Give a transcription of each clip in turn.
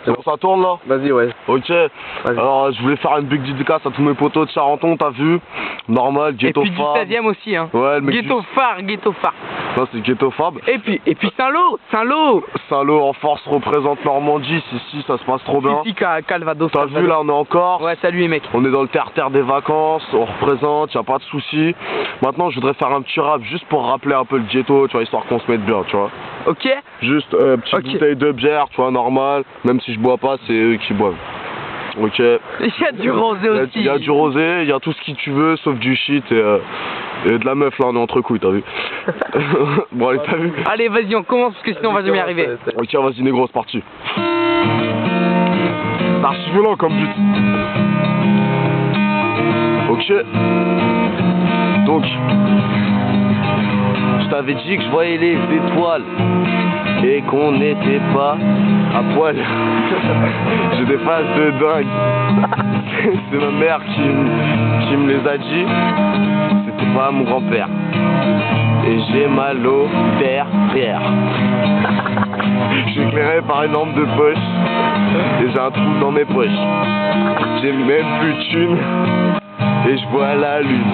C'est bon, ça tourne là? Vas-y, ouais. Ok. Alors, je voulais faire une big dédicace à tous mes potos de Charenton, t'as vu? Normal, Ghetto Fab. Et puis Fab. du 16ème aussi, hein. Ouais, le mec Ghetto Phare, Ghetto Phare. Non, c'est Ghetto Fab. Et puis Saint-Lô. Saint-Lô en force représente Normandie, si, ça se passe trop bien. Ici, Calvados. T'as vu, là, on est en Corse. Ouais, salut les mecs. On est dans le terre-terre des vacances, on représente, y'a pas de soucis. Maintenant, je voudrais faire un petit rap juste pour rappeler un peu le ghetto, tu vois, histoire qu'on se mette bien, tu vois. Ok. Juste petite bouteille de bière, tu vois, normal. Même si je bois pas, c'est eux qui boivent. Ok. Il y a du rosé aussi. Il y a du rosé, il y a tout ce que tu veux, sauf du shit et de la meuf, là, on est entre couilles, t'as vu? Bon, allez, t'as vu? Allez, vas-y, on commence parce que sinon on va jamais y arriver. Ok, vas-y, négro, c'est parti. C'est archi violent comme but. Ok. Donc, je t'avais dit que je voyais les étoiles et qu'on n'était pas à poil. J'ai des phases de dingue. C'est ma mère qui me les a dit. C'était pas mon grand-père. Et j'ai mal au derrière. Je suis éclairé par une lampe de poche. Et j'ai un trou dans mes poches. J'ai même plus de thunes. Et je vois la lune.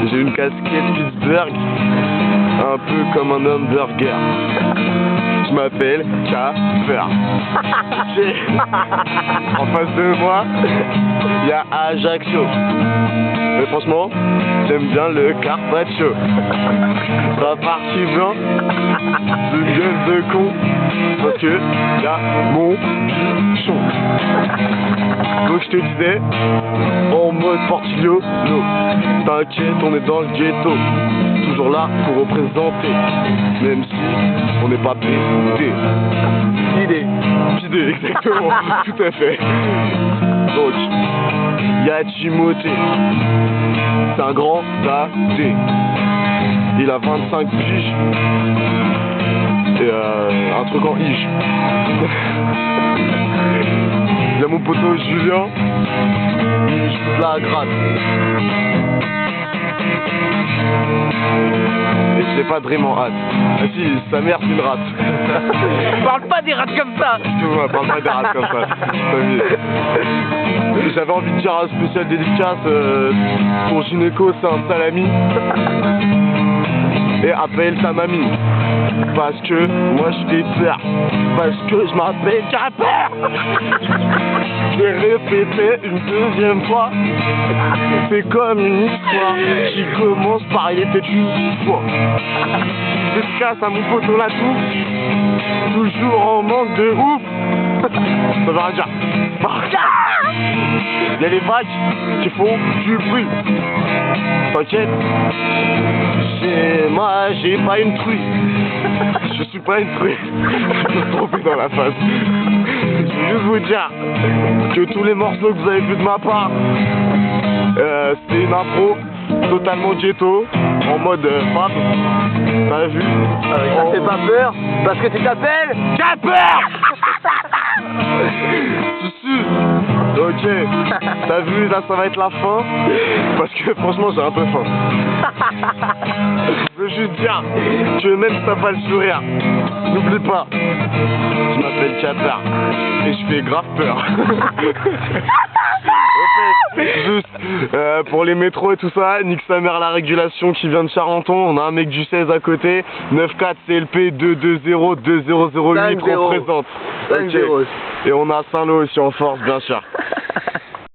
J'ai une casquette Pittsburgh, un peu comme un hamburger. Je m'appelle Kaffer. En face de moi, il y a Ajaccio. Mais franchement, j'aime bien le carpaccio. Ça partit bien, de gueule de con, parce que y a mon bichon. Donc je te disais, en mode Portillo, t'inquiète, on est dans le ghetto, toujours là pour représenter, même si on n'est pas pédé. Pidé, exactement, tout à fait. Donc, il y a Timothée, c'est un grand dadé, il a 25 piges, et un truc en ige. Il y a mon poteau Julien, il joue de la gratte. Et j'ai pas vraiment hâte. Ah si, sa mère c'est une rate. Parle pas des rats comme ça. Ouais, parle pas des rats comme ça. J'avais envie de dire un spécial dédicace, ton gynéco c'est un salami. Et appelle ta mamie. Parce que moi je t'ai peur. Parce que je m'appelle Capper. Je vais répéter une deuxième fois. C'est comme une histoire qui commence par il était une fois. Dédicace à mon poteau là tout. Toujours en manque de ouf. Ça veut rien dire. Il y a les vagues qui font du bruit. T'inquiète. Moi j'ai pas une truie. Je suis pas une truie. Je peux me tromper dans la face. Je veux juste vous dire que tous les morceaux que vous avez vus de ma part, c'était une impro totalement ghetto, en mode Fab. T'as vu? Ça fait pas peur parce que tu t'appelles Capper. Ok, t'as vu, là ça va être la fin, parce que franchement j'ai un peu faim. Je veux juste dire que même si t'as pas le sourire, n'oublie pas, je m'appelle Capper et je fais grave peur. En fait, juste pour les métros et tout ça, nique sa mère la régulation qui vient de Charenton, on a un mec du 16 à côté, 94 CLP 220 2008 représente. Okay. Et on a Saint-Lô aussi en force bien sûr.